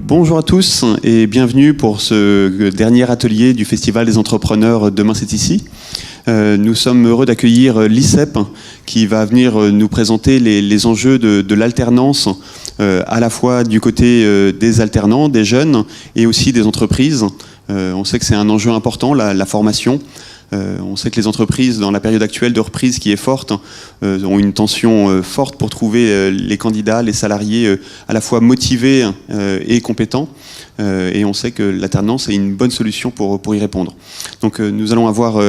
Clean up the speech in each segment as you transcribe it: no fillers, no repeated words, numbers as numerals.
Bonjour à tous et bienvenue pour ce dernier atelier du Festival des entrepreneurs Demain c'est ici. Nous sommes heureux d'accueillir l'ICEP qui va venir nous présenter les enjeux de l'alternance à la fois du côté des alternants, des jeunes et aussi des entreprises. On sait que c'est un enjeu important, la formation. On sait que les entreprises, dans la période actuelle de reprise qui est forte, ont une tension forte pour trouver les candidats, les salariés à la fois motivés et compétents. Et on sait que l'alternance est une bonne solution pour y répondre. Donc nous allons avoir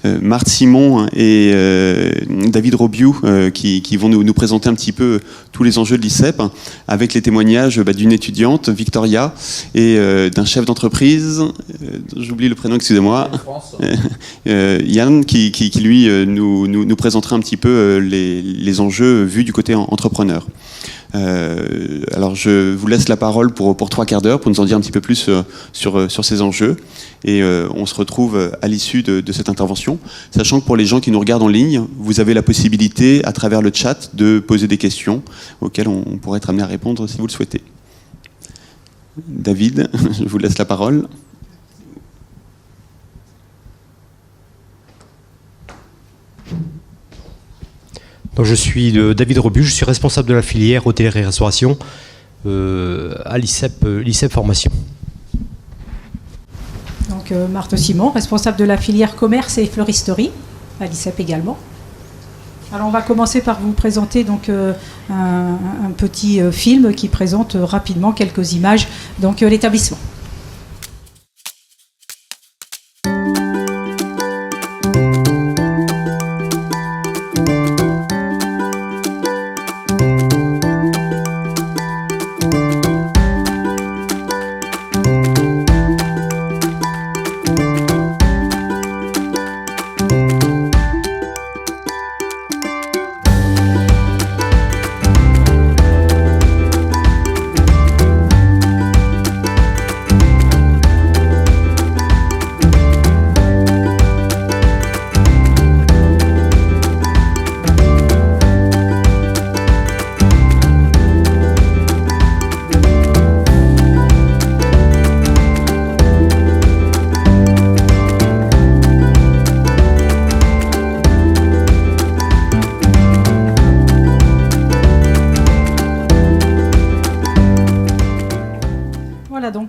Marthe Simon et David Robiou qui vont nous présenter un petit peu tous les enjeux de l'ICEP avec les témoignages d'une étudiante, Victoria, et d'un chef d'entreprise, j'oublie le prénom, excusez-moi, Yann, qui lui nous présentera un petit peu les enjeux vus du côté entrepreneur. Alors je vous laisse la parole pour 3 quarts d'heure pour nous en dire un petit peu plus sur ces enjeux et on se retrouve à l'issue de cette intervention, sachant que pour les gens qui nous regardent en ligne, vous avez la possibilité à travers le chat de poser des questions auxquelles on pourrait être amené à répondre si vous le souhaitez. David, je vous laisse la parole. Donc je suis David Robiou, je suis responsable de la filière hôtellerie-restauration à l'ICEP Formation. Donc Marthe Simon, responsable de la filière commerce et fleuristerie à l'ICEP également. Alors on va commencer par vous présenter donc un petit film qui présente rapidement quelques images donc l'établissement.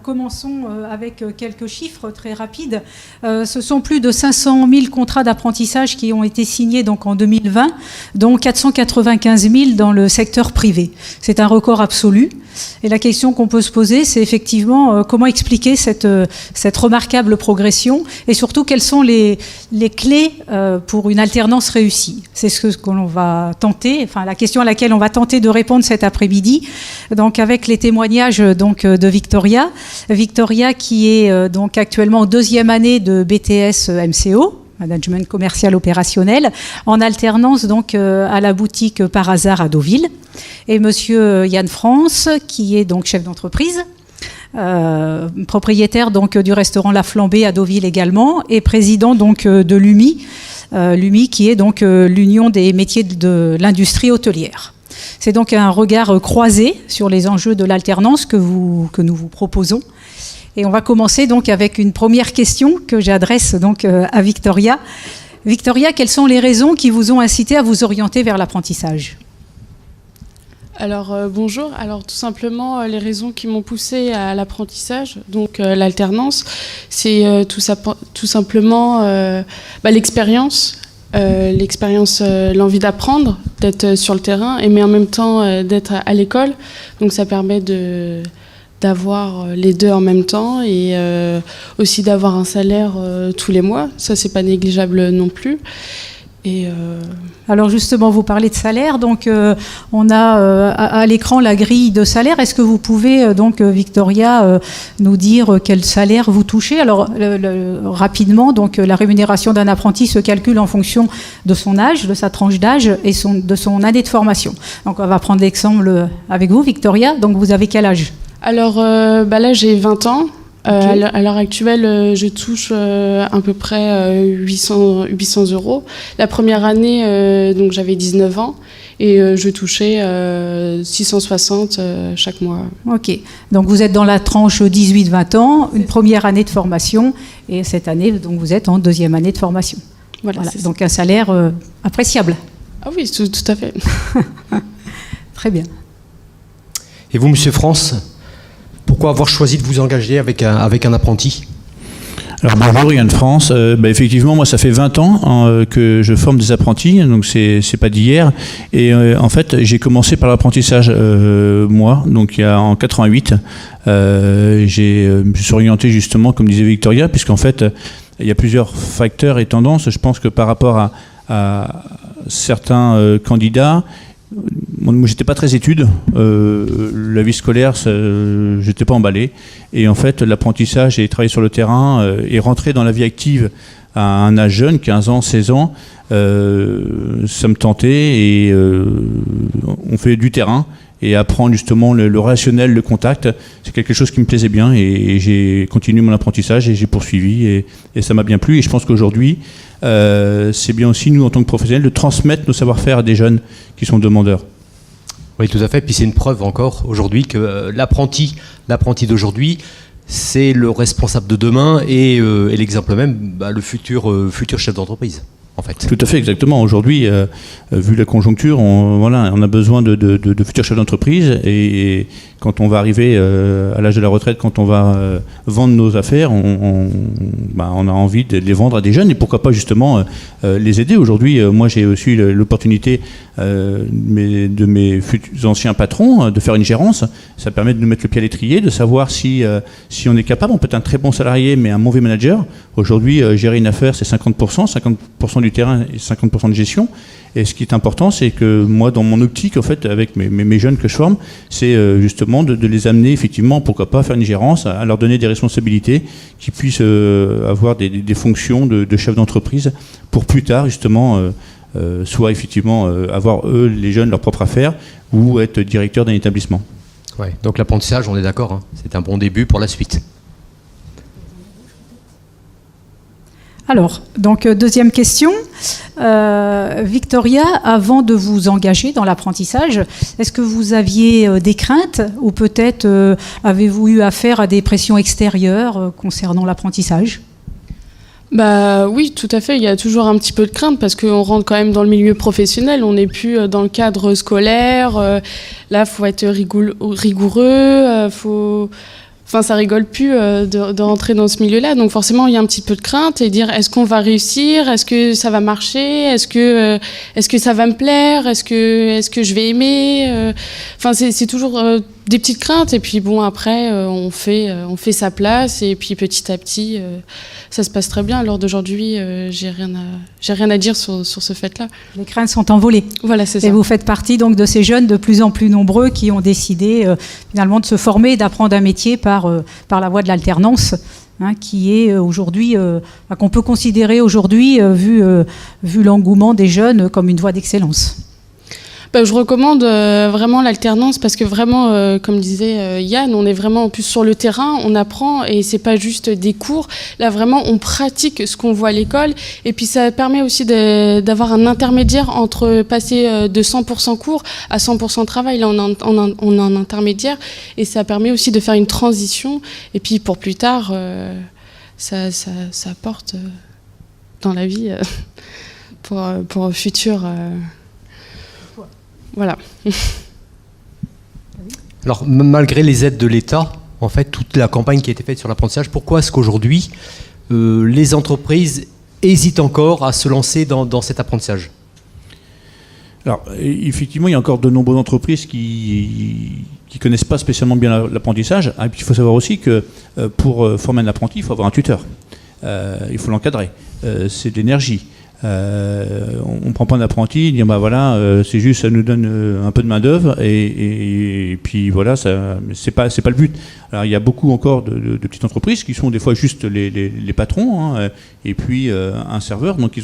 Commençons avec quelques chiffres très rapides. Ce sont plus de 500 000 contrats d'apprentissage qui ont été signés donc en 2020, dont 495 000 dans le secteur privé. C'est un record absolu. Et la question qu'on peut se poser, c'est effectivement comment expliquer cette remarquable progression et surtout quelles sont les clés pour une alternance réussie. C'est ce que l'on va tenter, enfin la question à laquelle on va tenter de répondre cet après-midi. Donc avec les témoignages donc de Victoria. Victoria qui est donc actuellement en 2e année de BTS MCO, Management Commercial Opérationnel, en alternance donc à la boutique Par Hasard à Deauville. Et monsieur Yann France, qui est donc chef d'entreprise, propriétaire donc du restaurant La Flambée à Deauville également, et président donc de l'UMI, l'UMI qui est donc l'Union des métiers de l'industrie hôtelière. C'est donc un regard croisé sur les enjeux de l'alternance que nous vous proposons. Et on va commencer donc avec une première question que j'adresse donc à Victoria. Victoria, quelles sont les raisons qui vous ont incité à vous orienter vers l'apprentissage ? Alors bonjour, alors tout simplement les raisons qui m'ont poussée à l'apprentissage, donc l'alternance, c'est tout simplement l'expérience. L'envie d'apprendre, d'être sur le terrain, mais en même temps d'être à l'école. Donc ça permet d'avoir les deux en même temps et aussi d'avoir un salaire tous les mois. Ça, c'est pas négligeable non plus. Et Alors justement, vous parlez de salaire, donc on a à l'écran la grille de salaire. Est-ce que vous pouvez donc, Victoria, nous dire quel salaire vous touchez? Alors rapidement, donc la rémunération d'un apprenti se calcule en fonction de son âge, de sa tranche d'âge et de son année de formation. Donc on va prendre l'exemple avec vous, Victoria. Donc vous avez quel âge? alors là, j'ai 20 ans. Okay. À l'heure actuelle, je touche à peu près 800 euros. La première année, donc j'avais 19 ans et je touchais 660 chaque mois. Ok, donc vous êtes dans la tranche 18-20 ans, une première année de formation, et cette année, donc vous êtes en deuxième année de formation. Voilà. Donc un salaire appréciable. Ah oui, tout à fait. Très bien. Et vous, Monsieur France, pourquoi avoir choisi de vous engager avec un apprenti? Alors bonjour, Yann France. Effectivement, moi ça fait 20 ans que je forme des apprentis, donc c'est pas d'hier. Et en fait, j'ai commencé par l'apprentissage moi, donc en 88. Je me suis orienté justement, comme disait Victoria, puisqu'en fait, il y a plusieurs facteurs et tendances. Je pense que par rapport à certains candidats, moi, j'étais pas très études. La vie scolaire, j'étais pas emballé. Et en fait, l'apprentissage et travailler sur le terrain et rentrer dans la vie active à un âge jeune, 15 ans, 16 ans, ça me tentait. Et on fait du terrain et apprendre justement le relationnel, le contact, c'est quelque chose qui me plaisait bien. Et j'ai continué mon apprentissage et j'ai poursuivi et ça m'a bien plu. Et je pense qu'aujourd'hui, c'est bien aussi, nous, en tant que professionnels, de transmettre nos savoir-faire à des jeunes qui sont demandeurs. Oui, tout à fait. Puis c'est une preuve encore aujourd'hui que l'apprenti d'aujourd'hui, c'est le responsable de demain et l'exemple même, le futur chef d'entreprise, en fait. Tout à fait, exactement. Aujourd'hui, vu la conjoncture, on a besoin de futurs chefs d'entreprise et quand on va arriver à l'âge de la retraite, quand on va vendre nos affaires, on a envie de les vendre à des jeunes et pourquoi pas justement les aider. Aujourd'hui, moi j'ai aussi l'opportunité de mes anciens patrons de faire une gérance. Ça permet de nous mettre le pied à l'étrier, de savoir si on est capable. On peut être un très bon salarié mais un mauvais manager. Aujourd'hui, gérer une affaire c'est 50% du terrain et 50% de gestion. Et ce qui est important, c'est que moi, dans mon optique, en fait, avec mes jeunes que je forme, c'est justement de les amener, effectivement, pourquoi pas, faire une gérance, à leur donner des responsabilités, qui puissent avoir des fonctions de chef d'entreprise, pour plus tard, justement, soit effectivement avoir, eux, les jeunes, leurs propres affaires, ou être directeur d'un établissement. Ouais, donc l'apprentissage, on est d'accord, hein, c'est un bon début pour la suite. Alors, donc deuxième question. Victoria, avant de vous engager dans l'apprentissage, est-ce que vous aviez des craintes ou peut-être avez-vous eu affaire à des pressions extérieures concernant l'apprentissage ? Oui, tout à fait. Il y a toujours un petit peu de crainte parce qu'on rentre quand même dans le milieu professionnel. On n'est plus dans le cadre scolaire. Là, il faut être rigoureux. Ça rigole plus de rentrer dans ce milieu-là. Donc forcément, il y a un petit peu de crainte et dire est-ce qu'on va réussir ? Est-ce que ça va marcher ? Est-ce que ça va me plaire ? Est-ce que je vais aimer ? C'est toujours des petites craintes. Et puis bon, après, on fait sa place et puis petit à petit, ça se passe très bien. Lors d'aujourd'hui, j'ai rien à dire sur ce fait-là. Les craintes sont envolées. Voilà, c'est ça. Et vous faites partie donc de ces jeunes de plus en plus nombreux qui ont décidé finalement de se former, d'apprendre un métier par la voie de l'alternance, hein, qui est aujourd'hui, qu'on peut considérer aujourd'hui, vu l'engouement des jeunes, comme une voie d'excellence. Je recommande vraiment l'alternance parce que vraiment, comme disait Yann, on est vraiment en plus sur le terrain, on apprend et c'est pas juste des cours. Là, vraiment, on pratique ce qu'on voit à l'école et puis ça permet aussi d'avoir un intermédiaire entre passer de 100% cours à 100% travail. Là, on a un intermédiaire et ça permet aussi de faire une transition et puis pour plus tard, ça apporte dans la vie pour un futur... Voilà. Alors, malgré les aides de l'État, en fait, toute la campagne qui a été faite sur l'apprentissage, pourquoi est-ce qu'aujourd'hui, les entreprises hésitent encore à se lancer dans cet apprentissage ? Alors, effectivement, il y a encore de nombreuses entreprises qui connaissent pas spécialement bien l'apprentissage. Et puis, il faut savoir aussi que pour former un apprenti, il faut avoir un tuteur. Il faut l'encadrer. C'est de l'énergie. On ne prend pas un apprenti, dire bah voilà, c'est juste ça nous donne un peu de main d'œuvre et puis voilà, c'est pas le but. Alors il y a beaucoup encore de petites entreprises qui sont des fois juste les patrons et puis un serveur, donc ils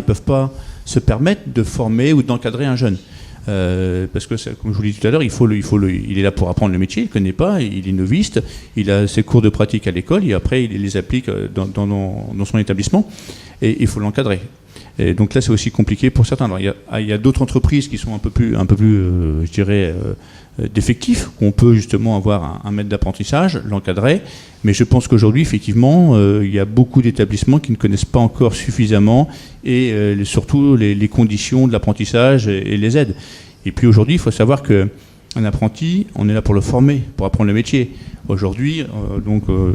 peuvent pas se permettre de former ou d'encadrer un jeune. Parce que, comme je vous l'ai dit tout à l'heure, il est là pour apprendre le métier, il ne connaît pas, il est noviste, il a ses cours de pratique à l'école et après il les applique dans son établissement et il faut l'encadrer. Et donc là, c'est aussi compliqué pour certains. Alors, il y a d'autres entreprises qui sont un peu plus je dirais, d'effectifs, où on peut justement avoir un maître d'apprentissage, l'encadrer. Mais je pense qu'aujourd'hui, effectivement, il y a beaucoup d'établissements qui ne connaissent pas encore suffisamment et surtout les conditions de l'apprentissage et les aides. Et puis aujourd'hui, il faut savoir qu'un apprenti, on est là pour le former, pour apprendre le métier. Aujourd'hui,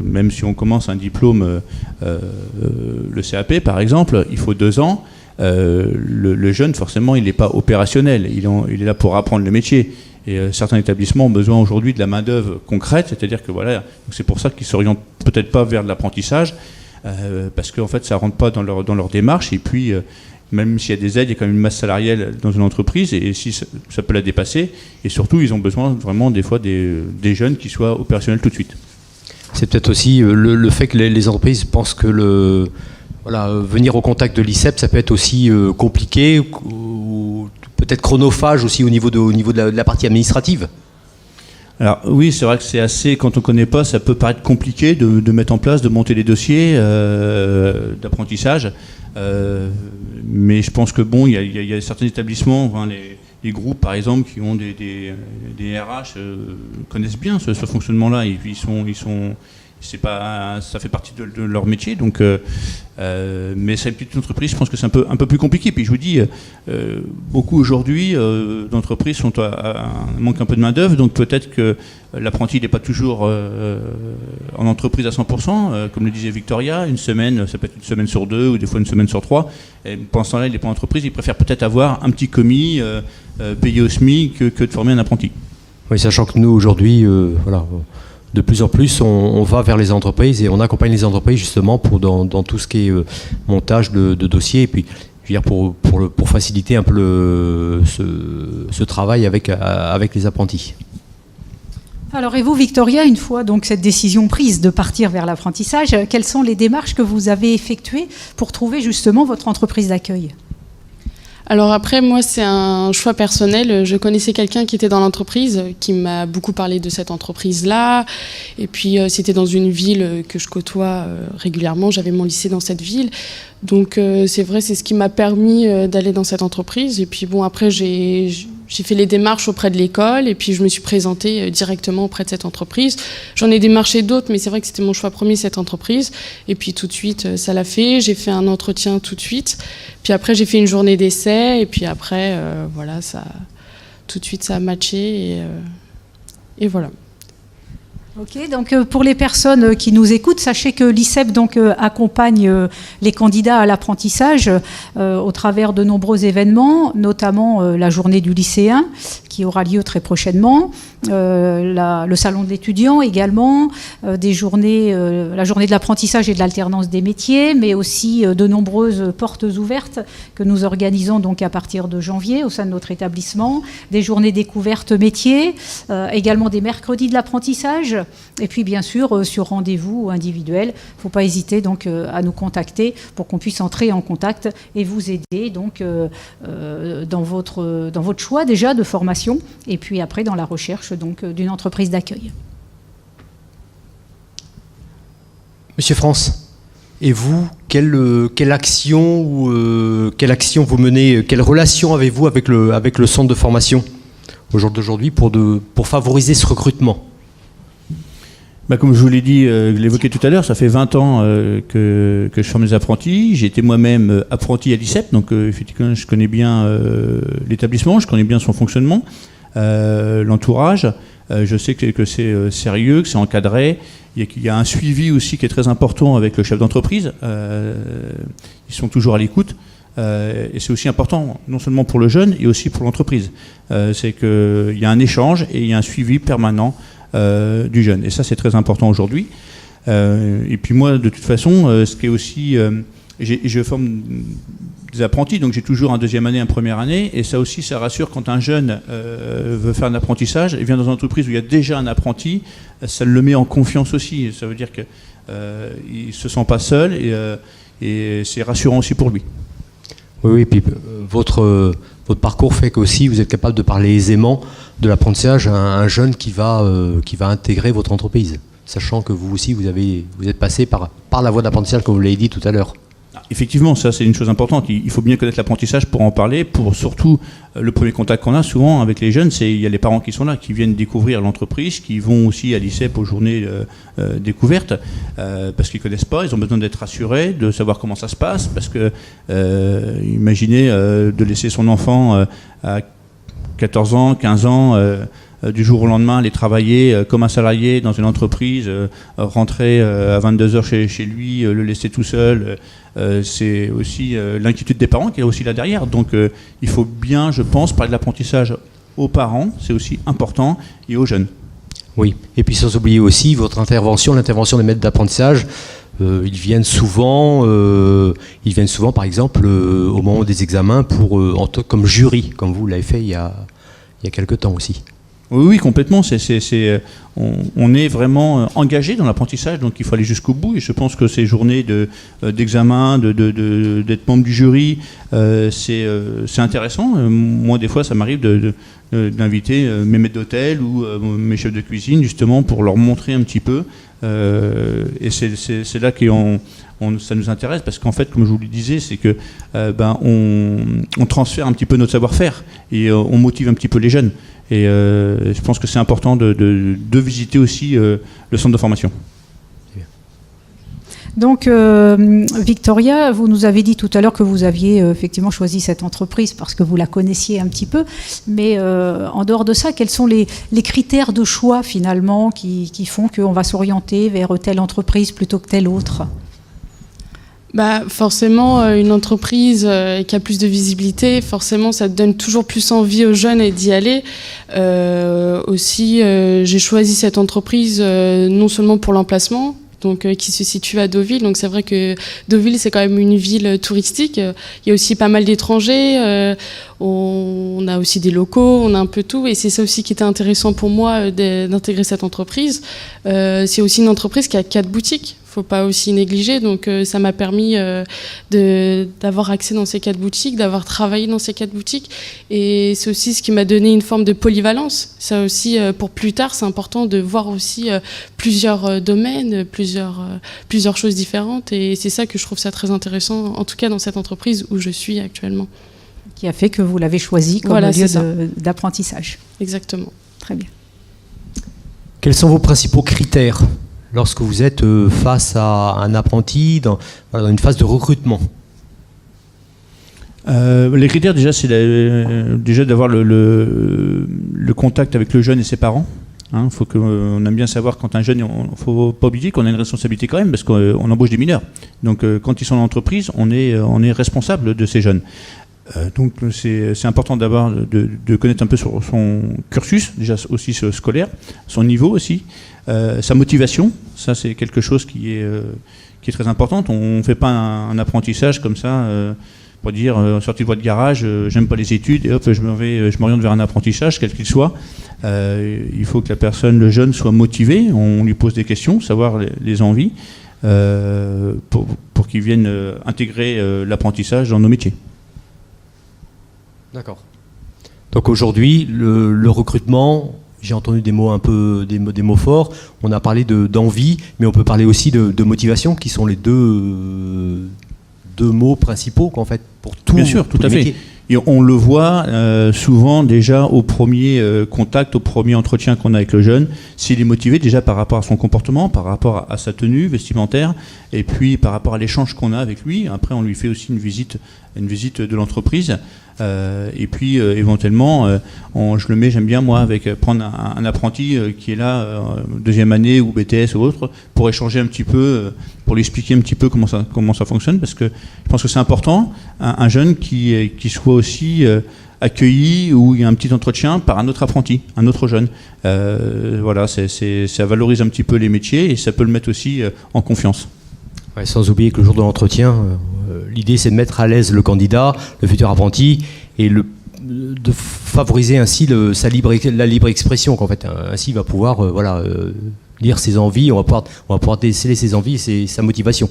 même si on commence un diplôme, le CAP par exemple, il faut 2 ans. Le jeune, forcément, il n'est pas opérationnel. Il est là pour apprendre le métier. Et certains établissements ont besoin aujourd'hui de la main-d'œuvre concrète, c'est-à-dire que voilà, c'est pour ça qu'ils ne s'orientent peut-être pas vers de l'apprentissage, parce qu'en fait, ça ne rentre pas dans leur démarche. Et puis, même s'il y a des aides, il y a quand même une masse salariale dans une entreprise, et si ça peut la dépasser. Et surtout, ils ont besoin vraiment des fois des jeunes qui soient opérationnels tout de suite. C'est peut-être aussi le fait que les entreprises pensent que venir au contact de l'ICEP, ça peut être aussi compliqué, ou peut-être chronophage aussi au niveau de la partie administrative. Alors oui, c'est vrai que c'est assez, quand on ne connaît pas, ça peut paraître compliqué de mettre en place, de monter les dossiers d'apprentissage. Mais je pense que bon, il y a certains établissements, les groupes par exemple, qui ont des RH connaissent bien ce fonctionnement-là, et puis ça fait partie de leur métier, donc mais c'est une petite entreprise, je pense que c'est un peu plus compliqué. Puis je vous dis, beaucoup aujourd'hui d'entreprises manquent un peu de main d'œuvre, donc peut-être que l'apprenti n'est pas toujours en entreprise à 100%, comme le disait Victoria, une semaine, ça peut être une semaine sur 2 ou des fois une semaine sur 3. Et pendant ce temps-là, il n'est pas en entreprise, il préfère peut-être avoir un petit commis payé au SMIC que de former un apprenti. Oui, sachant que nous aujourd'hui, de plus en plus, on va vers les entreprises et on accompagne les entreprises justement dans tout ce qui est montage de dossiers, et puis je veux dire pour faciliter un peu ce travail avec les apprentis. Alors, et vous, Victoria, une fois donc cette décision prise de partir vers l'apprentissage, quelles sont les démarches que vous avez effectuées pour trouver justement votre entreprise d'accueil ? Alors après, moi, c'est un choix personnel. Je connaissais quelqu'un qui était dans l'entreprise, qui m'a beaucoup parlé de cette entreprise-là. Et puis, c'était dans une ville que je côtoie régulièrement. J'avais mon lycée dans cette ville. Donc, c'est vrai, c'est ce qui m'a permis d'aller dans cette entreprise. Et puis, bon, après, j'ai fait les démarches auprès de l'école. Et puis, je me suis présentée directement auprès de cette entreprise. J'en ai démarché d'autres, mais c'est vrai que c'était mon choix premier, cette entreprise. Et puis, tout de suite, ça l'a fait. J'ai fait un entretien tout de suite. Puis après, j'ai fait une journée d'essai, et puis après, tout de suite, ça a matché, et voilà. Ok, donc pour les personnes qui nous écoutent, sachez que l'ICEP accompagne les candidats à l'apprentissage au travers de nombreux événements, notamment la journée du lycéen qui aura lieu très prochainement, le salon de l'étudiant également, la journée de l'apprentissage et de l'alternance des métiers, mais aussi de nombreuses portes ouvertes que nous organisons donc à partir de janvier au sein de notre établissement, des journées découvertes métiers, également des mercredis de l'apprentissage. Et puis bien sûr sur rendez-vous individuel, il ne faut pas hésiter donc à nous contacter pour qu'on puisse entrer en contact et vous aider donc dans votre choix déjà de formation et puis après dans la recherche donc d'une entreprise d'accueil. Monsieur France, et vous, quelle action vous menez, quelle relation avez-vous avec le centre de formation au jour d'aujourd'hui pour favoriser ce recrutement ? Comme je vous l'ai dit, je l'évoquais tout à l'heure, ça fait 20 ans que je forme des apprentis. J'ai été moi-même apprenti à l'ICEP, donc effectivement, je connais bien l'établissement, je connais bien son fonctionnement, l'entourage. Je sais que c'est sérieux, que c'est encadré. Il y a un suivi aussi qui est très important avec le chef d'entreprise. Ils sont toujours à l'écoute. Et c'est aussi important, non seulement pour le jeune, et aussi pour l'entreprise. C'est qu'il y a un échange et il y a un suivi permanent du jeune. Et ça, c'est très important aujourd'hui. Et puis moi, de toute façon, ce qui est aussi... je forme apprentis, donc j'ai toujours un deuxième année, un première année, et ça aussi, ça rassure quand un jeune veut faire un apprentissage et vient dans une entreprise où il y a déjà un apprenti, ça le met en confiance aussi. Ça veut dire qu'il ne se sent pas seul et c'est rassurant aussi pour lui. Oui, puis votre parcours fait qu'aussi vous êtes capable de parler aisément de l'apprentissage à un jeune qui va intégrer votre entreprise, sachant que vous aussi vous êtes passé par la voie d'apprentissage comme vous l'avez dit tout à l'heure. Effectivement, ça c'est une chose importante. Il faut bien connaître l'apprentissage pour en parler. Pour surtout le premier contact qu'on a souvent avec les jeunes, il y a les parents qui sont là, qui viennent découvrir l'entreprise, qui vont aussi à l'ICEP aux journées découvertes, parce qu'ils connaissent pas, ils ont besoin d'être rassurés, de savoir comment ça se passe, parce que imaginez de laisser son enfant à 14 ans, 15 ans. Du jour au lendemain, aller travailler comme un salarié dans une entreprise, rentrer à 22h chez lui, le laisser tout seul, c'est aussi l'inquiétude des parents qui est aussi là derrière. Donc il faut bien, je pense, parler de l'apprentissage aux parents, c'est aussi important, et aux jeunes. Oui, et puis sans oublier aussi votre intervention, l'intervention des maîtres d'apprentissage. Ils viennent souvent, par exemple, au moment des examens, comme jury, comme vous l'avez fait il y a quelque temps aussi. Oui, complètement. On est vraiment engagé dans l'apprentissage, donc il faut aller jusqu'au bout. Et je pense que ces journées d'examen, d'être membre du jury, c'est intéressant. Moi, des fois, ça m'arrive d'inviter mes maîtres d'hôtel ou mes chefs de cuisine, justement, pour leur montrer un petit peu. Et c'est là que ça nous intéresse, parce qu'en fait, comme je vous le disais, c'est que on transfère un petit peu notre savoir-faire et on motive un petit peu les jeunes. Et je pense que c'est important de visiter aussi le centre de formation. Donc, Victoria, vous nous avez dit tout à l'heure que vous aviez effectivement choisi cette entreprise parce que vous la connaissiez un petit peu. Mais en dehors de ça, quels sont les critères de choix finalement qui font qu'on va s'orienter vers telle entreprise plutôt que telle autre ? Forcément, une entreprise qui a plus de visibilité, forcément, ça donne toujours plus envie aux jeunes d'y aller. Aussi, j'ai choisi cette entreprise non seulement pour l'emplacement, donc qui se situe à Deauville. Donc c'est vrai que Deauville, c'est quand même une ville touristique. Il y a aussi pas mal d'étrangers. On a aussi des locaux, on a un peu tout. Et c'est ça aussi qui était intéressant pour moi d'intégrer cette entreprise. C'est aussi une entreprise qui a 4 boutiques. Faut pas aussi négliger, donc ça m'a permis d'avoir accès dans ces 4 boutiques, d'avoir travaillé dans ces 4 boutiques, et c'est aussi ce qui m'a donné une forme de polyvalence. Ça aussi, pour plus tard, c'est important de voir aussi plusieurs domaines, plusieurs choses différentes, et c'est ça que je trouve ça très intéressant, en tout cas dans cette entreprise où je suis actuellement. Qui a fait que vous l'avez choisi comme lieu d'apprentissage. Exactement. Très bien. Quels sont vos principaux critères lorsque vous êtes face à un apprenti dans une phase de recrutement? Les critères, déjà, c'est déjà d'avoir le contact avec le jeune et ses parents. Faut on aime bien savoir quand un jeune, il ne faut pas oublier qu'on a une responsabilité quand même, parce qu'on embauche des mineurs. Donc quand ils sont dans l'entreprise, on est responsable de ces jeunes. Donc c'est important d'abord de connaître un peu son cursus, déjà aussi scolaire, son niveau aussi, sa motivation. Ça c'est quelque chose qui est très important. On ne fait pas un apprentissage comme ça pour dire sortie de voie de garage, j'aime pas les études et hop je m'oriente vers un apprentissage quel qu'il soit. Il faut que la personne, le jeune, soit motivé. On lui pose des questions, savoir les envies pour qu'il vienne intégrer l'apprentissage dans nos métiers. D'accord. Donc aujourd'hui, le recrutement, j'ai entendu des mots des mots forts. On a parlé d'envie, mais on peut parler aussi de motivation, qui sont les deux mots principaux qu'en fait pour tout. Bien sûr, tout à fait. Et on le voit souvent déjà au premier contact, au premier entretien qu'on a avec le jeune, s'il est motivé déjà par rapport à son comportement, par rapport à sa tenue vestimentaire, et puis par rapport à l'échange qu'on a avec lui. Après, on lui fait aussi une visite de l'entreprise. Et puis éventuellement, j'aime bien moi prendre un apprenti qui est là, deuxième année ou BTS ou autre, pour échanger un petit peu, pour lui expliquer un petit peu comment ça fonctionne, parce que je pense que c'est important, un jeune qui soit aussi accueilli, où il y a un petit entretien par un autre apprenti, un autre jeune. Voilà, ça valorise un petit peu les métiers et ça peut le mettre aussi en confiance. Ouais, sans oublier que le jour de l'entretien, L'idée, c'est de mettre à l'aise le candidat, le futur apprenti, et de favoriser ainsi la libre expression. Qu'en fait, ainsi, il va pouvoir lire ses envies, on va pouvoir déceler ses envies et sa motivation.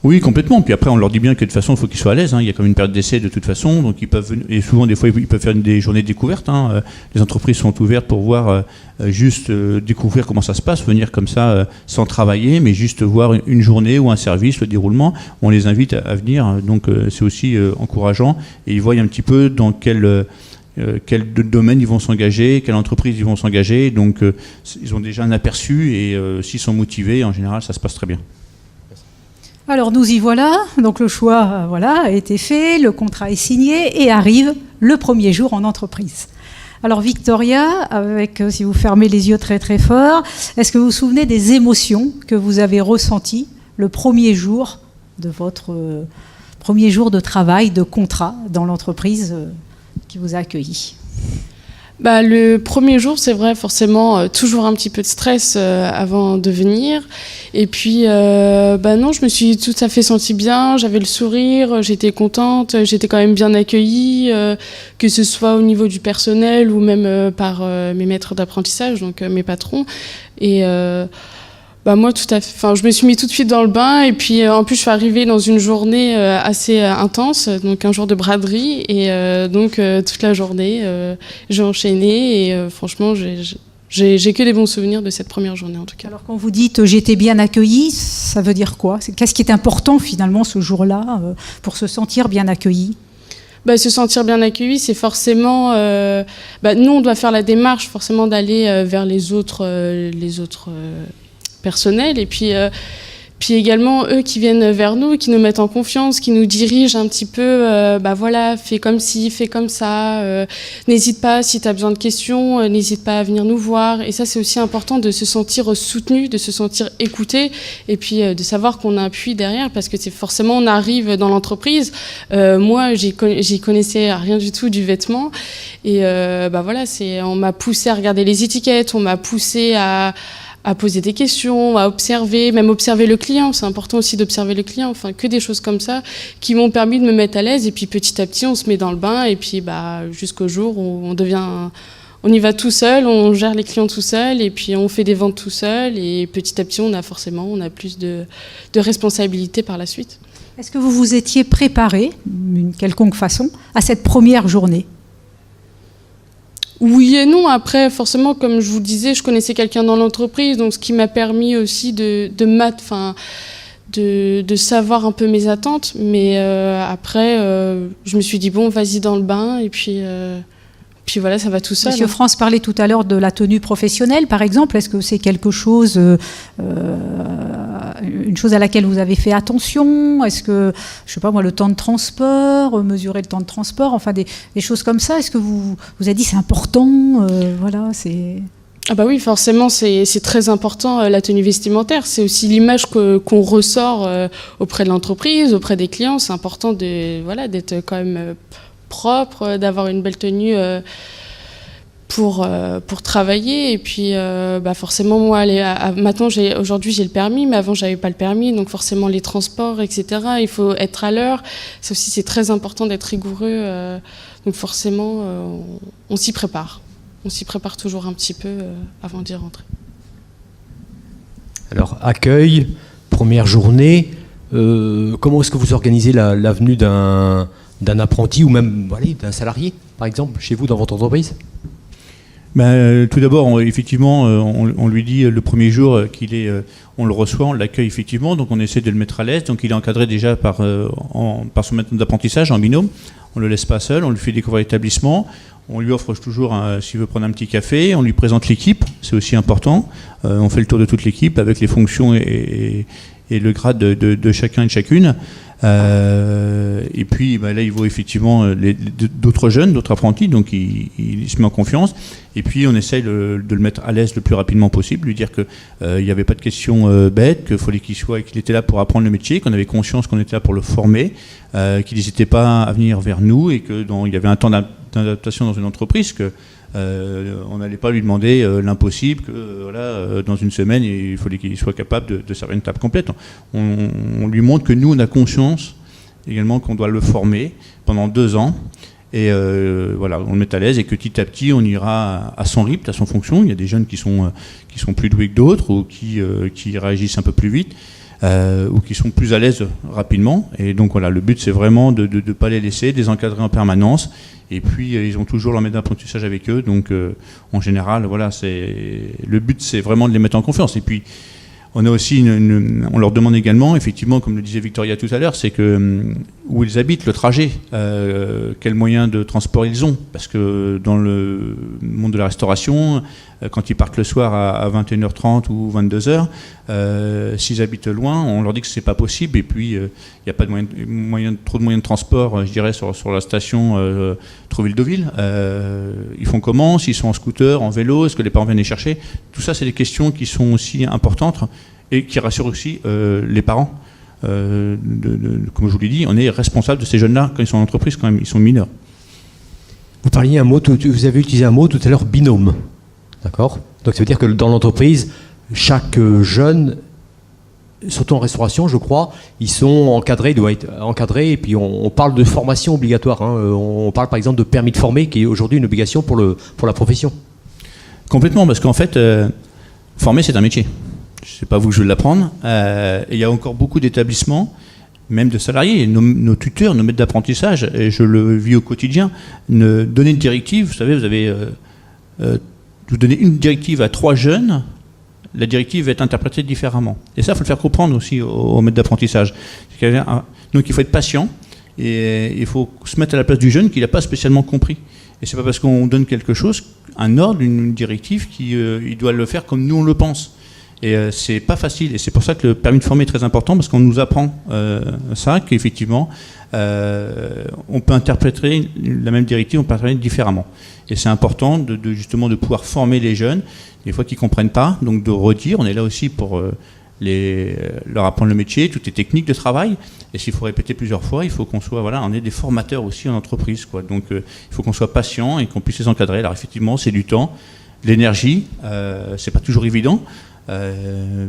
Oui, complètement. Puis après, on leur dit bien que de toute façon, il faut qu'ils soient à l'aise. Il y a comme une période d'essai de toute façon, donc ils peuvent, et souvent des fois, ils peuvent faire des journées de découverte. Les entreprises sont ouvertes pour voir juste découvrir comment ça se passe, venir comme ça sans travailler, mais juste voir une journée ou un service, le déroulement. On les invite à venir, donc c'est aussi encourageant. Et ils voient un petit peu dans quel domaine ils vont s'engager, quelle entreprise ils vont s'engager. Donc ils ont déjà un aperçu et s'ils sont motivés, en général, ça se passe très bien. Alors nous y voilà, donc le choix a été fait, le contrat est signé et arrive le premier jour en entreprise. Alors Victoria, si vous fermez les yeux très très fort, est-ce que vous vous souvenez des émotions que vous avez ressenties le premier jour de votre premier jour de travail, de contrat dans l'entreprise qui vous a accueilli ? Le premier jour, c'est vrai, forcément, toujours un petit peu de stress avant de venir. Et puis, non, je me suis tout à fait sentie bien, j'avais le sourire, j'étais contente, j'étais quand même bien accueillie, que ce soit au niveau du personnel ou même par mes maîtres d'apprentissage, donc mes patrons. Et moi, je me suis mis tout de suite dans le bain et puis en plus, je suis arrivée dans une journée assez intense, donc un jour de braderie et donc toute la journée, j'ai enchaîné et franchement, j'ai que des bons souvenirs de cette première journée en tout cas. Alors quand vous dites j'étais bien accueillie, ça veut dire quoi ? Qu'est-ce qui est important finalement ce jour-là pour se sentir bien accueilli ? Se sentir bien accueilli, c'est forcément... nous, on doit faire la démarche forcément d'aller vers les autres personnel et puis également eux qui viennent vers nous, qui nous mettent en confiance, qui nous dirigent un petit peu, fais comme ci, fais comme ça, n'hésite pas si tu as besoin de questions, n'hésite pas à venir nous voir. Et ça, c'est aussi important de se sentir soutenu, de se sentir écouté et puis de savoir qu'on a un appui derrière parce que c'est forcément, on arrive dans l'entreprise. Moi, j'y connaissais rien du tout du vêtement et on m'a poussé à regarder les étiquettes, on m'a poussé à poser des questions, à observer, même observer le client. C'est important aussi d'observer le client. Enfin, que des choses comme ça qui m'ont permis de me mettre à l'aise. Et puis petit à petit, on se met dans le bain. Et puis jusqu'au jour où on y va tout seul, on gère les clients tout seul. Et puis on fait des ventes tout seul. Et petit à petit, on a plus de responsabilités par la suite. Est-ce que vous vous étiez préparé, d'une quelconque façon, à cette première journée ? Oui et non. Après, forcément, comme je vous le disais, je connaissais quelqu'un dans l'entreprise, donc ce qui m'a permis aussi de savoir un peu mes attentes. Mais après, je me suis dit, bon, vas-y dans le bain, et puis voilà, ça va tout seul. Monsieur France parlait tout à l'heure de la tenue professionnelle, par exemple. Est-ce que c'est quelque chose, une chose à laquelle vous avez fait attention ? Est-ce que, je sais pas moi, le temps de transport, mesurer le temps de transport, enfin des choses comme ça. Est-ce que vous avez dit c'est important Ah bah oui, forcément, c'est très important, la tenue vestimentaire. C'est aussi l'image qu'on ressort auprès de l'entreprise, auprès des clients. C'est important d'être quand même propre, d'avoir une belle tenue pour travailler. Et puis forcément, moi, maintenant, aujourd'hui j'ai le permis, mais avant j'avais pas le permis, donc forcément les transports, etc. Il faut être à l'heure. Ça aussi, c'est très important d'être rigoureux. Donc forcément, on s'y prépare. On s'y prépare toujours un petit peu avant d'y rentrer. Alors, accueil, première journée, comment est-ce que vous organisez la venue d'un apprenti ou même d'un salarié, par exemple, chez vous, dans votre entreprise ? Tout d'abord, effectivement, on lui dit le premier jour on le reçoit, on l'accueille effectivement, donc on essaie de le mettre à l'aise. Donc il est encadré déjà par son maître d'apprentissage en binôme. On ne le laisse pas seul, on lui fait découvrir l'établissement. On lui offre toujours, s'il veut prendre un petit café, on lui présente l'équipe, c'est aussi important. On fait le tour de toute l'équipe avec les fonctions et le grade de chacun et de chacune. Et puis là, il voit effectivement d'autres jeunes, d'autres apprentis, donc il se met en confiance. Et puis on essaye de le mettre à l'aise le plus rapidement possible, lui dire qu'il n'y avait pas de questions bêtes, qu'il fallait qu'il était là pour apprendre le métier, qu'on avait conscience qu'on était là pour le former, qu'il n'hésitait pas à venir vers nous et qu'il y avait un temps d'adaptation dans une entreprise, on n'allait pas lui demander l'impossible, que dans une semaine il fallait qu'il soit capable de servir une table complète. On lui montre que nous on a conscience également qu'on doit le former pendant 2 ans. Et voilà, on le met à l'aise et que petit à petit, on ira à son rythme, à son fonction. Il y a des jeunes qui sont plus doués que d'autres ou qui réagissent un peu plus vite ou qui sont plus à l'aise rapidement. Et donc voilà, le but, c'est vraiment de ne pas les laisser, de les encadrer en permanence. Et puis, ils ont toujours leur maître d'apprentissage avec eux. Donc, en général, voilà, le but, c'est vraiment de les mettre en confiance. Et puis, on a aussi on leur demande également, effectivement, comme le disait Victoria tout à l'heure, c'est que où ils habitent, le trajet, quels moyens de transport ils ont. Parce que dans le monde de la restauration, quand ils partent le soir à 21h30 ou 22h, s'ils habitent loin, on leur dit que c'est pas possible. Et puis, il n'y a pas trop de moyens de transport, je dirais, sur la station Trouville-Deauville. Ils font comment? S'ils sont en scooter, en vélo, est-ce que les parents viennent les chercher? Tout ça, c'est des questions qui sont aussi importantes et qui rassurent aussi les parents. Comme je vous l'ai dit, on est responsable de ces jeunes-là quand ils sont en entreprise, quand même, ils sont mineurs. Vous parliez vous avez utilisé un mot tout à l'heure, binôme. D'accord? Donc ça veut dire que dans l'entreprise, chaque jeune, surtout en restauration, je crois, ils sont encadrés, doivent être encadrés, et puis on parle de formation obligatoire. Hein. On parle par exemple de permis de former, qui est aujourd'hui une obligation pour la profession. Complètement, parce qu'en fait, former, c'est un métier. Je ne sais pas vous que je vais l'apprendre. Il y a encore beaucoup d'établissements, même de salariés, nos tuteurs, nos maîtres d'apprentissage, et je le vis au quotidien, donner une directive, vous savez, vous donnez une directive à 3 jeunes, la directive va être interprétée différemment. Et ça, il faut le faire comprendre aussi aux maîtres d'apprentissage. Donc il faut être patient, et il faut se mettre à la place du jeune qui n'a pas spécialement compris. Et c'est pas parce qu'on donne quelque chose, un ordre, une directive, qu'il doit le faire comme nous on le pense. Et c'est pas facile, et c'est pour ça que le permis de former est très important, parce qu'on nous apprend ça, qu'effectivement, on peut interpréter la même directive, on peut interpréter différemment. Et c'est important justement de pouvoir former les jeunes, des fois qu'ils ne comprennent pas, donc de redire. On est là aussi pour leur apprendre le métier, toutes les techniques de travail. Et s'il faut répéter plusieurs fois, il faut qu'on soit, on est des formateurs aussi en entreprise, quoi. Donc il faut qu'on soit patient et qu'on puisse les encadrer. Alors effectivement, c'est du temps, de l'énergie, c'est pas toujours évident.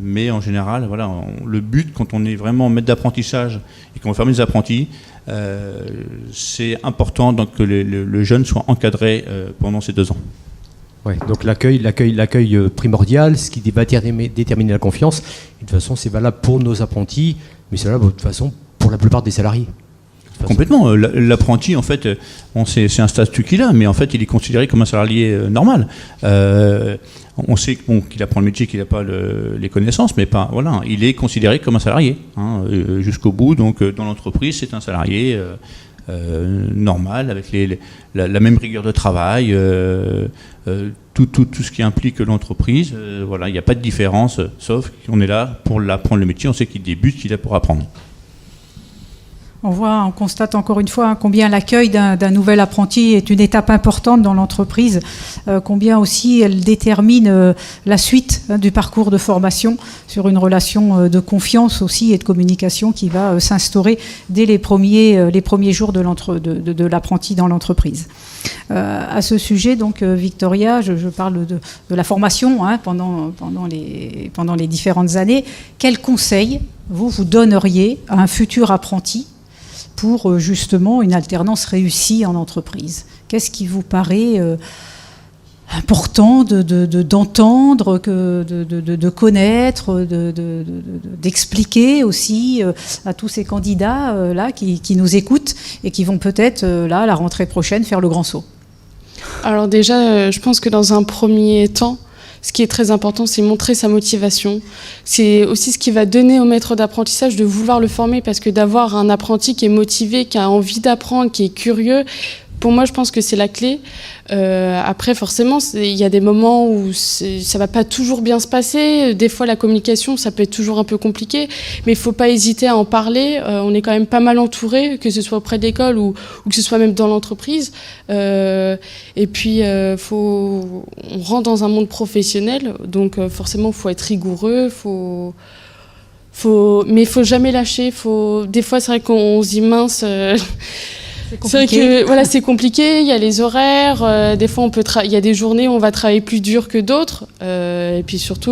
Mais en général, le but, quand on est vraiment maître d'apprentissage et qu'on veut former des apprentis, c'est important donc, que le jeune soit encadré pendant ces 2 ans. Ouais, donc l'accueil primordial, ce qui va déterminer la confiance. Et de toute façon, c'est valable pour nos apprentis, mais c'est valable de toute façon pour la plupart des salariés. Complètement. L'apprenti, en fait, c'est un statut qu'il a, mais en fait, il est considéré comme un salarié normal. On sait qu'il apprend le métier, qu'il n'a pas les connaissances, mais pas. Voilà, il est considéré comme un salarié jusqu'au bout. Donc, dans l'entreprise, c'est un salarié normal, avec la même rigueur de travail, tout ce qui implique l'entreprise. Il n'y a pas de différence, sauf qu'on est là pour l'apprendre le métier. On sait qu'il débute, qu'il est là pour apprendre. On constate encore une fois combien l'accueil d'un nouvel apprenti est une étape importante dans l'entreprise, combien aussi elle détermine la suite du parcours de formation sur une relation de confiance aussi et de communication qui va s'instaurer dès les premiers jours de l'apprenti dans l'entreprise. À ce sujet, donc, Victoria, je parle de la formation pendant les différentes années. Quels conseils vous donneriez à un futur apprenti pour justement une alternance réussie en entreprise? Qu'est-ce qui vous paraît important d'entendre, de connaître, d'expliquer aussi à tous ces candidats là qui nous écoutent et qui vont peut-être là à la rentrée prochaine faire le grand saut? Alors déjà, je pense que dans un premier temps, ce qui est très important, c'est montrer sa motivation. C'est aussi ce qui va donner au maître d'apprentissage de vouloir le former, parce que d'avoir un apprenti qui est motivé, qui a envie d'apprendre, qui est curieux, pour moi, je pense que c'est la clé. Après, forcément, il y a des moments où ça va pas toujours bien se passer. Des fois, la communication, ça peut être toujours un peu compliqué, mais il faut pas hésiter à en parler. On est quand même pas mal entouré, que ce soit auprès de l'école ou que ce soit même dans l'entreprise. Et puis, on rentre dans un monde professionnel, donc forcément, il faut être rigoureux, mais il faut jamais lâcher. Des fois, c'est vrai qu'on se dit mince. C'est vrai que c'est compliqué, il y a les horaires, des fois il y a des journées où on va travailler plus dur que d'autres, et puis surtout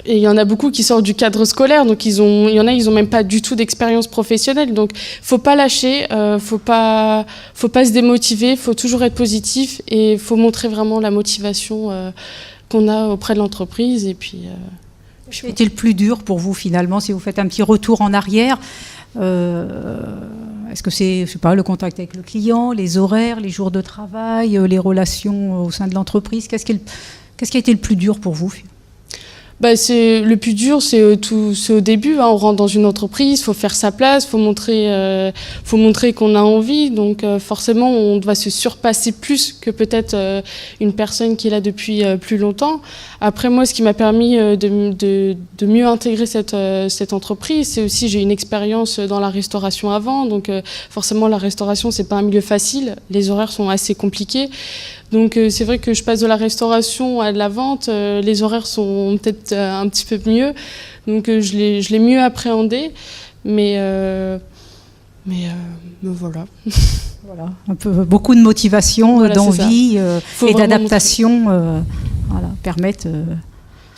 Et il y en a beaucoup qui sortent du cadre scolaire, donc il y en a, ils ont même pas du tout d'expérience professionnelle. Donc, faut pas lâcher, faut pas se démotiver, faut toujours être positif et faut montrer vraiment la motivation qu'on a auprès de l'entreprise. Et puis, Qu'est-ce qui a été le plus dur pour vous finalement, si vous faites un petit retour en arrière? Est-ce que c'est, je sais pas, le contact avec le client, les horaires, les jours de travail, les relations au sein de l'entreprise? Qu'est-ce qui a été le plus dur pour vous? C'est le plus dur, c'est au début. On rentre dans une entreprise, faut faire sa place, faut montrer qu'on a envie. Donc forcément, on doit se surpasser plus que peut-être une personne qui est là depuis plus longtemps. Après, moi, ce qui m'a permis de mieux intégrer cette entreprise, c'est aussi j'ai une expérience dans la restauration avant. Donc forcément, la restauration, c'est pas un milieu facile. Les horaires sont assez compliqués. Donc c'est vrai que je passe de la restauration à de la vente, les horaires sont peut-être un petit peu mieux, donc je l'ai mieux appréhendé, mais voilà. Voilà, beaucoup de motivation, voilà, d'envie et d'adaptation permettent...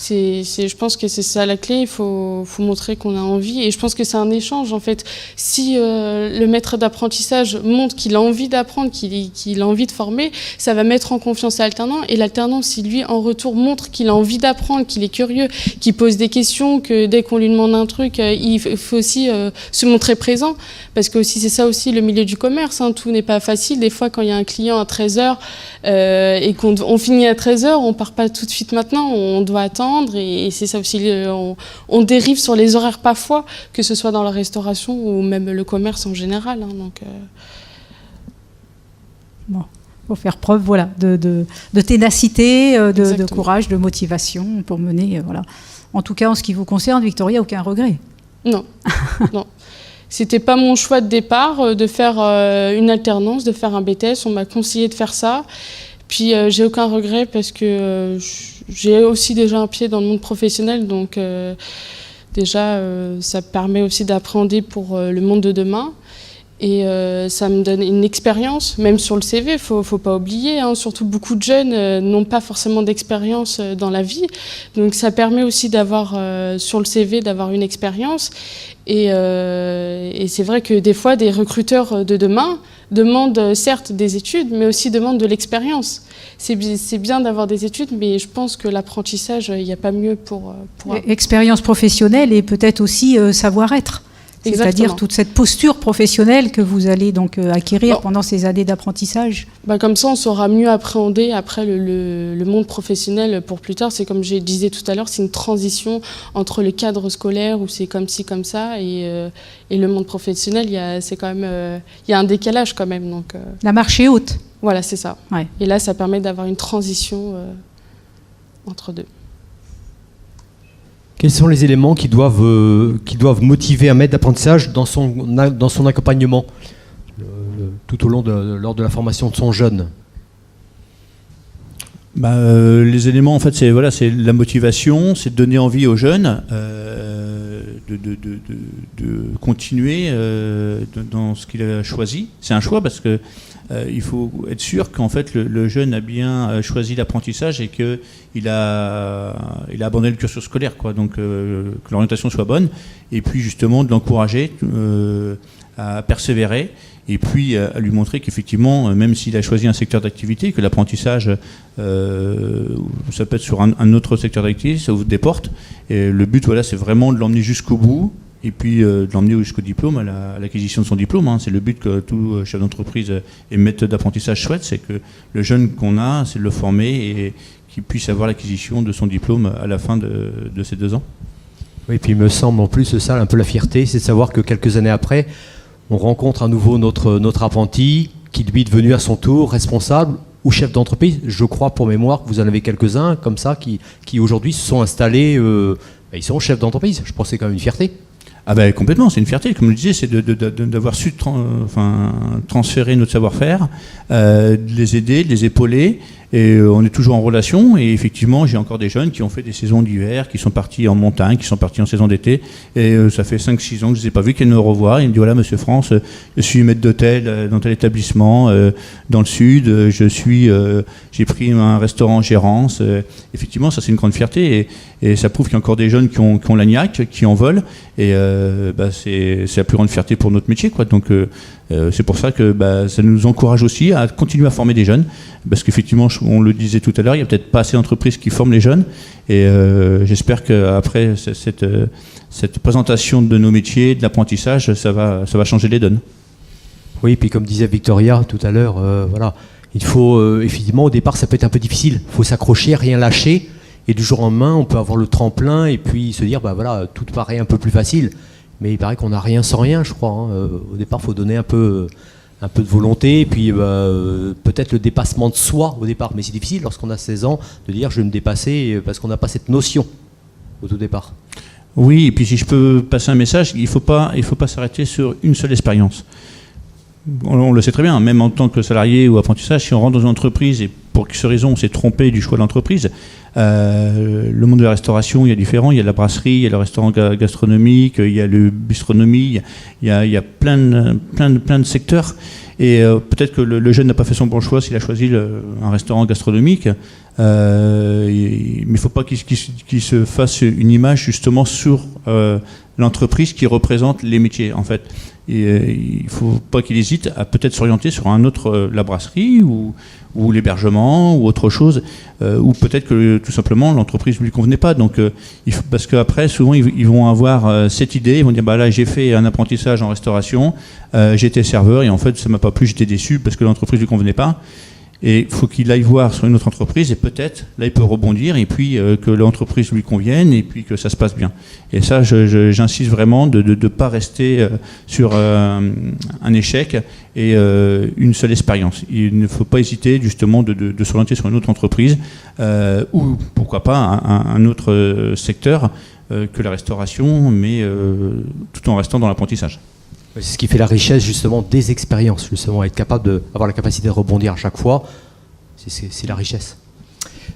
Je pense que c'est ça la clé, il faut montrer qu'on a envie, et je pense que c'est un échange en fait. Si le maître d'apprentissage montre qu'il a envie d'apprendre, qu'il a envie de former, ça va mettre en confiance l'alternant, et l'alternant, si lui en retour montre qu'il a envie d'apprendre, qu'il est curieux, qu'il pose des questions, que dès qu'on lui demande un truc, il faut aussi se montrer présent, parce que aussi, c'est ça aussi le milieu du commerce, tout n'est pas facile. Des fois quand il y a un client à 13h et qu'on finit à 13h, on part pas tout de suite maintenant, on doit attendre. Et c'est ça aussi, on dérive sur les horaires parfois, que ce soit dans la restauration ou même le commerce en général. Bon, faut faire preuve de ténacité, de courage, de motivation pour mener. Voilà. En tout cas, en ce qui vous concerne, Victoria, aucun regret? Non, non. C'était pas mon choix de départ de faire une alternance, de faire un BTS. On m'a conseillé de faire ça. Puis j'ai aucun regret parce que j'ai aussi déjà un pied dans le monde professionnel, donc déjà ça permet aussi d'appréhender pour le monde de demain, et ça me donne une expérience, même sur le CV, faut pas oublier, surtout beaucoup de jeunes n'ont pas forcément d'expérience dans la vie, donc ça permet aussi d'avoir sur le CV d'avoir une expérience, et c'est vrai que des fois des recruteurs de demain demandent certes des études, mais aussi demandent de l'expérience. C'est bien d'avoir des études, mais je pense que l'apprentissage, il n'y a pas mieux pour... Expérience professionnelle et peut-être aussi savoir-être. C'est-à-dire toute cette posture professionnelle que vous allez donc acquérir pendant ces années d'apprentissage. Comme ça, on saura mieux appréhender après le monde professionnel pour plus tard. C'est comme je disais tout à l'heure, c'est une transition entre le cadre scolaire où c'est comme ci, comme ça, et le monde professionnel, il y a un décalage quand même. Donc, la marche est haute. Voilà, c'est ça. Ouais. Et là, ça permet d'avoir une transition entre deux. Quels sont les éléments qui doivent motiver un maître d'apprentissage dans son accompagnement tout au long lors de la formation de son jeune? Les éléments, en fait, c'est la motivation, c'est de donner envie aux jeunes de continuer dans ce qu'il a choisi. C'est un choix parce que il faut être sûr qu'en fait le jeune a bien choisi l'apprentissage et qu'il a abandonné le cursus scolaire, quoi. Donc que l'orientation soit bonne, et puis justement de l'encourager à persévérer, et puis à lui montrer qu'effectivement, même s'il a choisi un secteur d'activité, que l'apprentissage, ça peut être sur un autre secteur d'activité, ça ouvre des portes. Et le but, c'est vraiment de l'emmener jusqu'au bout, et puis de l'emmener jusqu'au diplôme, à l'acquisition de son diplôme. C'est le but que tout chef d'entreprise et maître d'apprentissage souhaite, c'est que le jeune qu'on a, c'est de le former et qu'il puisse avoir l'acquisition de son diplôme à la fin de ces 2 ans. Oui, puis il me semble en plus ça un peu la fierté, c'est de savoir que quelques années après, on rencontre à nouveau notre apprenti qui lui est devenu à son tour responsable ou chef d'entreprise. Je crois pour mémoire que vous en avez quelques-uns comme ça qui aujourd'hui se sont installés, ils sont chefs d'entreprise. Je pense que c'est quand même une fierté. Complètement, c'est une fierté. Comme je le disais, c'est d'avoir su transférer notre savoir-faire, de les aider, de les épauler. Et on est toujours en relation. Et effectivement, j'ai encore des jeunes qui ont fait des saisons d'hiver, qui sont partis en montagne, qui sont partis en saison d'été. Et ça fait 5-6 ans que je ne les ai pas vus, qu'ils me revoient. Ils me disent, voilà, monsieur France, je suis maître d'hôtel dans tel établissement dans le sud. J'ai pris un restaurant en gérance. Effectivement, ça, c'est une grande fierté. Et ça prouve qu'il y a encore des jeunes qui ont la niaque, qui en veulent. Et c'est la plus grande fierté pour notre métier, quoi. Donc c'est pour ça que ça nous encourage aussi à continuer à former des jeunes. Parce qu'effectivement, on le disait tout à l'heure, il n'y a peut-être pas assez d'entreprises qui forment les jeunes. Et j'espère qu'après cette présentation de nos métiers, de l'apprentissage, ça va changer les donnes. Oui, puis comme disait Victoria tout à l'heure, voilà, il faut effectivement au départ ça peut être un peu difficile. Il faut s'accrocher, rien lâcher, et du jour au lendemain on peut avoir le tremplin et puis se dire voilà, tout paraît un peu plus facile. Mais il paraît qu'on n'a rien sans rien, je crois. Au départ, il faut donner un peu de volonté, et puis peut-être le dépassement de soi au départ. Mais c'est difficile lorsqu'on a 16 ans de dire je vais me dépasser parce qu'on n'a pas cette notion au tout départ. Oui, et puis si je peux passer un message, il faut pas s'arrêter sur une seule expérience. On le sait très bien, même en tant que salarié ou apprentissage, si on rentre dans une entreprise et pour X raison on s'est trompé du choix de l'entreprise, le monde de la restauration, il y a différents, il y a la brasserie, il y a le restaurant gastronomique, il y a le bistronomie, il y a plein de secteurs. Et peut-être que le jeune n'a pas fait son bon choix s'il a choisi un restaurant gastronomique, mais il ne faut pas qu'il se fasse une image justement sur l'entreprise qui représente les métiers, en fait. Et il ne faut pas qu'il hésite à peut-être s'orienter sur un autre, la brasserie ou l'hébergement ou autre chose, ou peut-être que tout simplement l'entreprise ne lui convenait pas. Donc, parce qu'après, souvent, ils vont avoir cette idée, ils vont dire là, j'ai fait un apprentissage en restauration, j'étais serveur et en fait, ça ne m'a pas plu, j'étais déçu parce que l'entreprise ne lui convenait pas. Et il faut qu'il aille voir sur une autre entreprise et peut-être, là, il peut rebondir et puis que l'entreprise lui convienne et puis que ça se passe bien. Et ça, j'insiste vraiment de ne pas rester sur un échec et une seule expérience. Il ne faut pas hésiter justement de s'orienter sur une autre entreprise ou pourquoi pas un autre secteur que la restauration, mais tout en restant dans l'apprentissage. C'est ce qui fait la richesse justement des expériences, justement, être capable d'avoir la capacité de rebondir à chaque fois, c'est la richesse.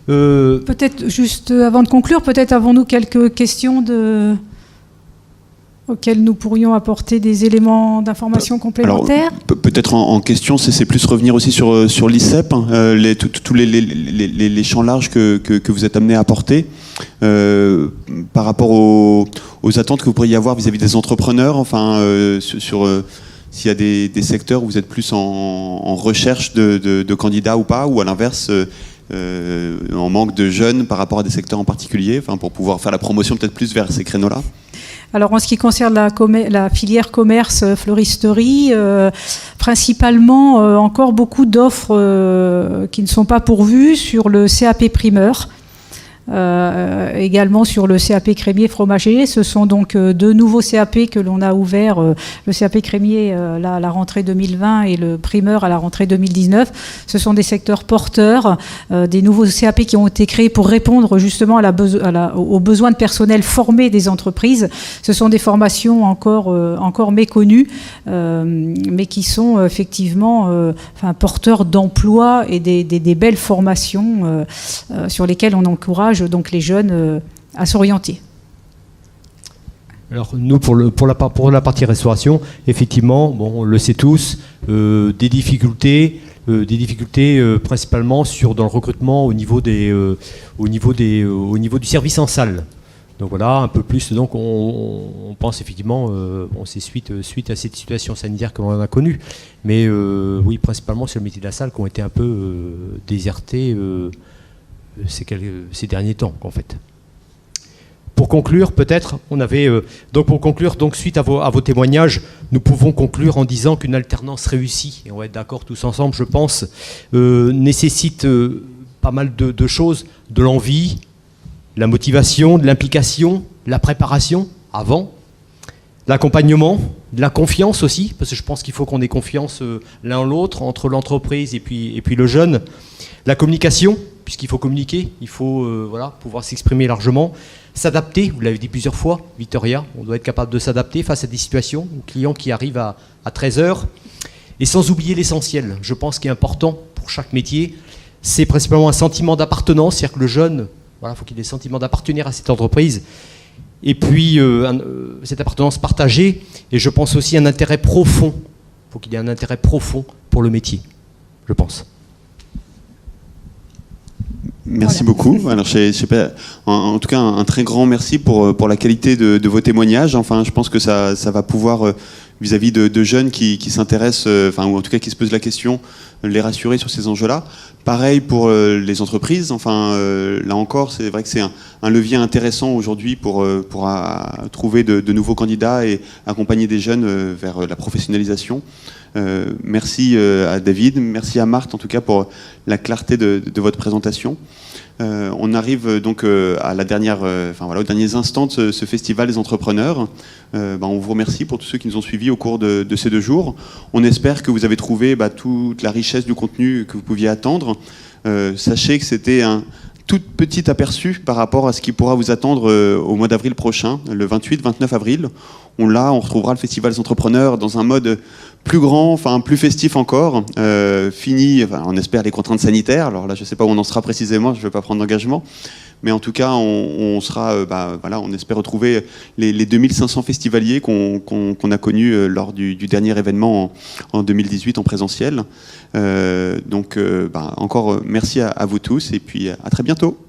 Peut-être juste avant de conclure, peut-être avons-nous quelques questions auxquelles nous pourrions apporter des éléments d'information complémentaires. Alors, peut-être en question, c'est plus revenir aussi sur l'ICEP, tous les champs larges que vous êtes amenés à apporter par rapport aux attentes que vous pourriez avoir vis-à-vis des entrepreneurs, enfin, s'il y a des secteurs où vous êtes plus en recherche de candidats ou pas, ou à l'inverse, en manque de jeunes par rapport à des secteurs en particulier, enfin, pour pouvoir faire la promotion peut-être plus vers ces créneaux-là. Alors en ce qui concerne la filière commerce, fleuristerie, principalement encore beaucoup d'offres qui ne sont pas pourvues sur le CAP primeur. Également sur le CAP crémier fromager. Ce sont donc deux nouveaux CAP que l'on a ouverts, le CAP crémier à la rentrée 2020 et le primeur à la rentrée 2019. Ce sont des secteurs porteurs, des nouveaux CAP qui ont été créés pour répondre justement aux besoins de personnel formé des entreprises. Ce sont des formations encore méconnues, mais qui sont effectivement porteurs d'emplois et des belles formations sur lesquelles on encourage donc les jeunes à s'orienter. Alors nous pour la partie restauration, effectivement, on le sait tous, des difficultés principalement dans le recrutement au niveau du service en salle. Donc voilà, un peu plus. Donc on pense effectivement, c'est suite à cette situation sanitaire que l'on a connue, mais oui, principalement sur le métier de la salle qui ont été un peu désertés. Ces derniers temps, en fait. Pour conclure, peut-être, suite à vos témoignages, nous pouvons conclure en disant qu'une alternance réussie, et on va être d'accord tous ensemble, je pense, nécessite pas mal de choses, de l'envie, de la motivation, de l'implication, de la préparation avant, l'accompagnement, de la confiance aussi, parce que je pense qu'il faut qu'on ait confiance l'un en l'autre, entre l'entreprise et puis le jeune, la communication, puisqu'il faut communiquer, il faut pouvoir s'exprimer largement, s'adapter, vous l'avez dit plusieurs fois, Victoria, on doit être capable de s'adapter face à des situations, un client qui arrive à 13h, et sans oublier l'essentiel, je pense qu'il est important pour chaque métier, c'est principalement un sentiment d'appartenance, c'est-à-dire que le jeune, faut qu'il ait le sentiment d'appartenir à cette entreprise, et puis cette appartenance partagée, et je pense aussi un intérêt profond, il faut qu'il y ait un intérêt profond pour le métier, je pense. Merci Voilà. beaucoup. Alors, je sais pas, en tout cas, un très grand merci pour la qualité de vos témoignages. Enfin, je pense que ça va pouvoir, vis-à-vis de jeunes qui s'intéressent, enfin, ou en tout cas qui se posent la question, les rassurer sur ces enjeux-là. Pareil pour les entreprises. Enfin, là encore, c'est vrai que c'est un levier intéressant aujourd'hui pour trouver de nouveaux candidats et accompagner des jeunes vers la professionnalisation. Merci à David, merci à Marthe en tout cas pour la clarté de votre présentation. On arrive donc à la dernière, aux derniers instants de ce festival des entrepreneurs. On vous remercie pour tous ceux qui nous ont suivis au cours de ces 2 jours. On espère que vous avez trouvé toute la richesse du contenu que vous pouviez attendre. Sachez que c'était un tout petit aperçu par rapport à ce qui pourra vous attendre au mois d'avril prochain, le 28-29 avril. On retrouvera le Festival des entrepreneurs dans un mode plus grand, plus festif encore, fini, on espère les contraintes sanitaires. Alors là, je ne sais pas où on en sera précisément, je ne vais pas prendre d'engagement. Mais en tout cas, on sera, on espère retrouver les 2500 festivaliers qu'on a connus lors du dernier événement en 2018 en présentiel. Encore merci à vous tous et puis à très bientôt.